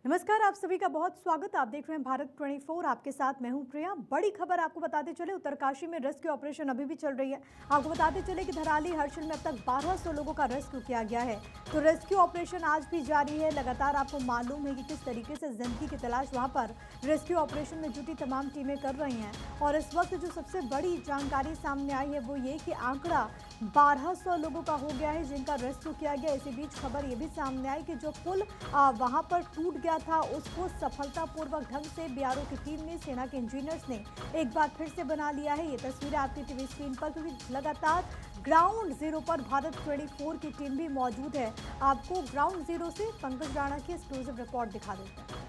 नमस्कार, आप सभी का बहुत स्वागत। आप देख रहे हैं भारत 24। आपके साथ मैं हूं प्रिया। बड़ी खबर आपको बताते चले, उत्तरकाशी में रेस्क्यू ऑपरेशन अभी भी चल रही है। आपको बताते चले कि धराली हर्षिल में अब तक 1200 लोगों का रेस्क्यू किया गया है। तो रेस्क्यू ऑपरेशन आज भी जारी है। लगातार आपको मालूम है कि किस तरीके से जिंदगी की तलाश वहां पर रेस्क्यू ऑपरेशन में जुटी तमाम टीमें कर रही हैं। और इस वक्त जो सबसे बड़ी जानकारी सामने आई है वो ये कि आंकड़ा 1200 लोगों का हो गया है जिनका रेस्क्यू किया गया। इसी बीच खबर ये भी सामने आई कि जो पुल वहां पर टूट गया था उसको सफलतापूर्वक ढंग से बीआरओ की टीम ने, सेना के इंजीनियर्स ने एक बार फिर से बना लिया है। ये तस्वीरें आपकी टीवी स्क्रीन पर, क्योंकि लगातार ग्राउंड जीरो पर भारत 24 की टीम भी मौजूद है। आपको ग्राउंड जीरो से पंकज राणा की एक्सक्लूसिव रिपोर्ट दिखा देते हैं।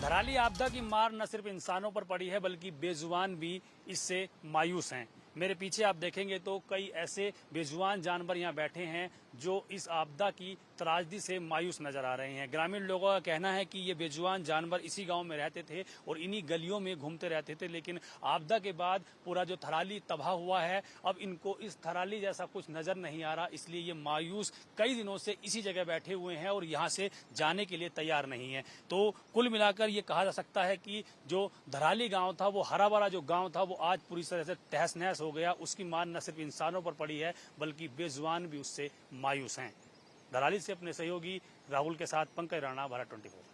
धराली आपदा की मार न सिर्फ इंसानों पर पड़ी है बल्कि बेजुबान भी इससे मायूस हैं। मेरे पीछे आप देखेंगे तो कई ऐसे बेजुबान जानवर यहाँ बैठे हैं जो इस आपदा की त्रासदी से मायूस नजर आ रहे हैं। ग्रामीण लोगों का कहना है कि ये बेजुबान जानवर इसी गांव में रहते थे और इन्हीं गलियों में घूमते रहते थे, लेकिन आपदा के बाद पूरा जो थराली तबाह हुआ है, अब इनको इस थराली जैसा कुछ नजर नहीं आ रहा, इसलिए ये मायूस कई दिनों से इसी जगह बैठे हुए हैं और यहाँ से जाने के लिए तैयार नहीं है। तो कुल मिलाकर ये कहा जा सकता है कि जो धराली गाँव था, वो हरा भरा जो गाँव था, वो आज पूरी तरह से तहस नहस हो गया। उसकी मार न सिर्फ इंसानों पर पड़ी है बल्कि बेजुबान भी उससे मायूस हैं। धराली से अपने सहयोगी राहुल के साथ पंकज राणा, भारत 24।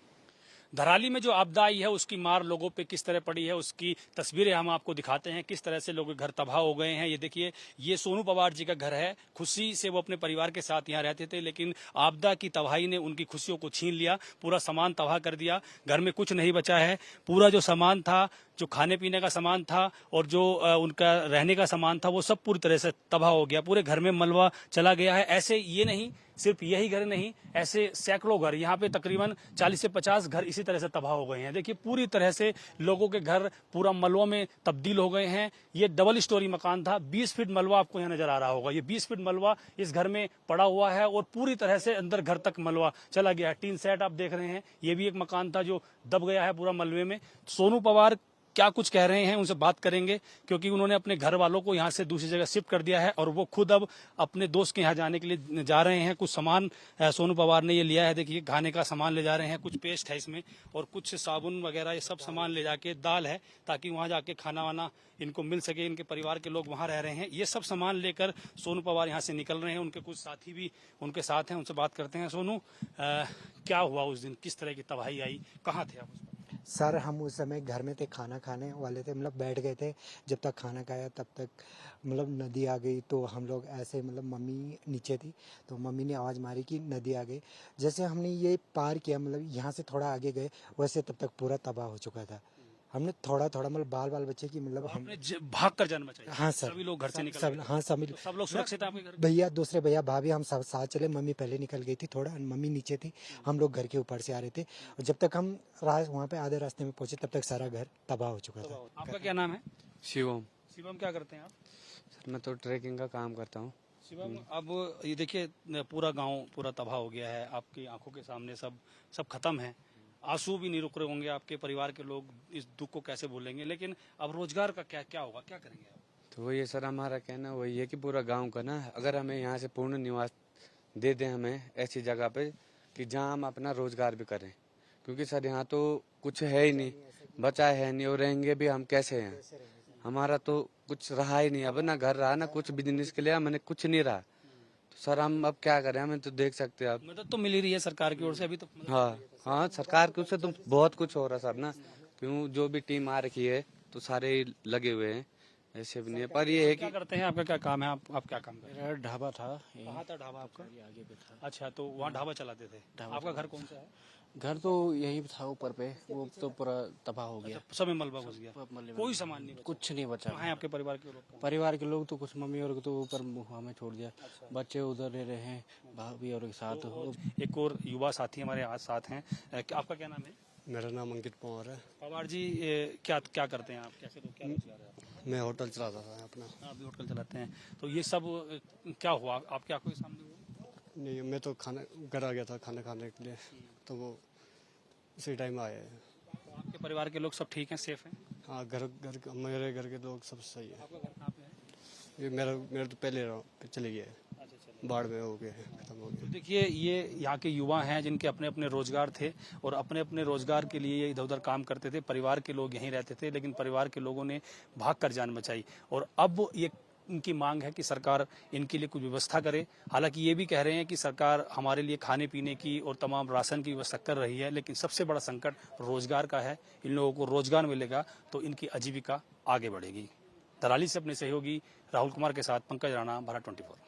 धराली में जो आपदा आई है उसकी मार लोगों पे किस तरह पड़ी है उसकी तस्वीरें हम आपको दिखाते हैं। किस तरह से लोगों के घर तबाह हो गए हैं। ये देखिए, ये सोनू पवार जी का घर है। खुशी से वो अपने परिवार के साथ यहाँ रहते थे, लेकिन आपदा की तबाही ने उनकी खुशियों को छीन लिया, पूरा सामान तबाह कर दिया। घर में कुछ नहीं बचा है। पूरा जो सामान था, जो खाने पीने का सामान था और जो उनका रहने का सामान था, वो सब पूरी तरह से तबाह हो गया। पूरे घर में मलबा चला गया है। ऐसे ये नहीं, सिर्फ यही घर नहीं, ऐसे सैकड़ों घर, यहाँ पे तकरीबन 40 से 50 घर इसी तरह से तबाह हो गए हैं। देखिए, पूरी तरह से लोगों के घर पूरा मलबा में तब्दील हो गए हैं। ये डबल स्टोरी मकान था। 20 फीट मलबा आपको यहाँ नजर आ रहा होगा। ये 20 फीट मलबा इस घर में पड़ा हुआ है और पूरी तरह से अंदर घर तक मलबा चला गया है। टीन सेट आप देख रहे हैं, ये भी एक मकान था जो दब गया है पूरा मलबे में। सोनू पवार क्या कुछ कह रहे हैं, उनसे बात करेंगे, क्योंकि उन्होंने अपने घर वालों को यहाँ से दूसरी जगह शिफ्ट कर दिया है और वो खुद अब अपने दोस्त के यहाँ जाने के लिए जा रहे हैं। कुछ सामान सोनू पवार ने ये लिया है। देखिए, खाने का सामान ले जा रहे हैं, कुछ पेस्ट है इसमें और कुछ साबुन वगैरह, ये सब सामान ले जाके, दाल है, ताकि वहाँ जाके खाना वाना इनको मिल सके। इनके परिवार के लोग वहाँ रह रहे हैं। ये सब सामान लेकर सोनू पवार यहाँ से निकल रहे हैं। उनके कुछ साथी भी उनके साथ हैं, उनसे बात करते हैं। सोनू, क्या हुआ उस दिन, किस तरह की तबाही आई, कहाँ थे आप? सर, हम उस समय घर में थे, खाना खाने वाले थे, मतलब बैठ गए थे। जब तक खाना खाया तब तक मतलब नदी आ गई। तो हम लोग ऐसे, मतलब मम्मी नीचे थी तो मम्मी ने आवाज़ मारी कि नदी आ गई। जैसे हमने ये पार किया, मतलब यहाँ से थोड़ा आगे गए, वैसे तब तक पूरा तबाह हो चुका था। हमने थोड़ा थोड़ा, मतलब बाल बच्चे की, मतलब हम भाग कर जान बचाई। हाँ सर, सभी लोग घर से निकल सब, गए। हाँ सब तो सब लोग सुरक्षित हैं आपके घर? भैया, दूसरे भैया, भाभी, हम सब साथ चले। मम्मी पहले निकल गई थी थोड़ा, मम्मी नीचे थी, हम लोग घर के ऊपर से आ रहे थे। और जब तक हम वहाँ पे आधे रास्ते में पहुंचे तब तक सारा घर तबाह हो चुका था। आपका क्या नाम है? शिवम। शिवम, क्या करते हैं आप? सर, मैं तो ट्रैकिंग का काम करता हूँ। शिवम, अब ये देखिए, पूरा गांव पूरा तबाह हो गया है। आपकी आंखों के सामने सब खत्म है। आंसू भी नहीं रुक रहे होंगे। आपके परिवार के लोग इस दुख को कैसे भूलेंगे, लेकिन अब रोजगार का क्या होगा, क्या करेंगे आप? तो वही सर, हमारा कहना वही है कि पूरा गांव का ना, अगर हमें यहाँ से पूर्ण निवास दे दें हमें ऐसी जगह पे कि जहाँ हम अपना रोजगार भी करें, क्योंकि सर यहाँ तो कुछ है ही नहीं, बचा है नहीं, और रहेंगे भी हम कैसे हैं? हमारा तो कुछ रहा ही नहीं, अब ना घर रहा ना कुछ बिजनेस के लिए हमने कुछ नहीं रहा। तो सर हम अब क्या करें? हमें तो देख सकते हैं आप। मदद तो मिल ही रही है सरकार की ओर से अभी तो? हाँ हाँ, सरकार की ओर से तो बहुत कुछ हो रहा सर ना, क्यों जो भी टीम आ रखी है तो सारे लगे हुए हैं, ऐसे भी नहीं है। पर ये है क्या कि करते हैं, आपका क्या काम है? आप क्या काम करते हैं? मेरा ढाबा था। कहाँ था ढाबा आपका? ये आगे पे था। अच्छा, तो वहाँ ढाबा चलाते थे। आपका घर कौन सा है? घर तो यही था ऊपर पे, वो तो पूरा तबाह हो गया। सब में मलबा घुस गया, सब मलबे में कोई सामान नहीं बचा। कुछ नहीं बचा। कहाँ है आपके परिवार के लोग? परिवार के लोग तो कुछ मम्मी और तो ऊपर हमें छोड़ दिया। बच्चे उधर रह रहे हैं, भाभी और के साथ। एक और युवा साथी हमारे आज साथ हैं। आपका क्या नाम है? मेरा नाम अंकित पवार है। पवार जी, क्या करते हैं आप? कैसे क्या रोजगार है आपका? मैं होटल चलाता था अपना। आप भी होटल चलाते हैं, तो ये सब क्या हुआ आपके आंखों के सामने हुआ? नहीं, मैं तो खाना घर आ गया था खाना खाने के लिए, तो वो उसी टाइम आए हैं। तो आपके परिवार के लोग सब ठीक हैं, सेफ हैं? हाँ, मेरे घर के लोग सब सही है। आपका घर कहाँ पे है? ये मेरा तो पहले चले गया है। अच्छा, चलिए। बाढ़ में हो गए हैं, खत्म हो तो गए। देखिए ये यहाँ के युवा हैं जिनके अपने अपने रोजगार थे और अपने अपने रोजगार के लिए ये इधर उधर काम करते थे। परिवार के लोग यहीं रहते थे, लेकिन परिवार के लोगों ने भाग कर जान बचाई और अब ये उनकी मांग है कि सरकार इनके लिए कुछ व्यवस्था करे। हालांकि ये भी कह रहे हैं कि सरकार हमारे लिए खाने पीने की और तमाम राशन की व्यवस्था कर रही है, लेकिन सबसे बड़ा संकट रोजगार का है। इन लोगों को रोजगार मिलेगा तो इनकी आजीविका आगे बढ़ेगी। धराली से अपने सहयोगी राहुल कुमार के साथ पंकज राणा, भारत 24।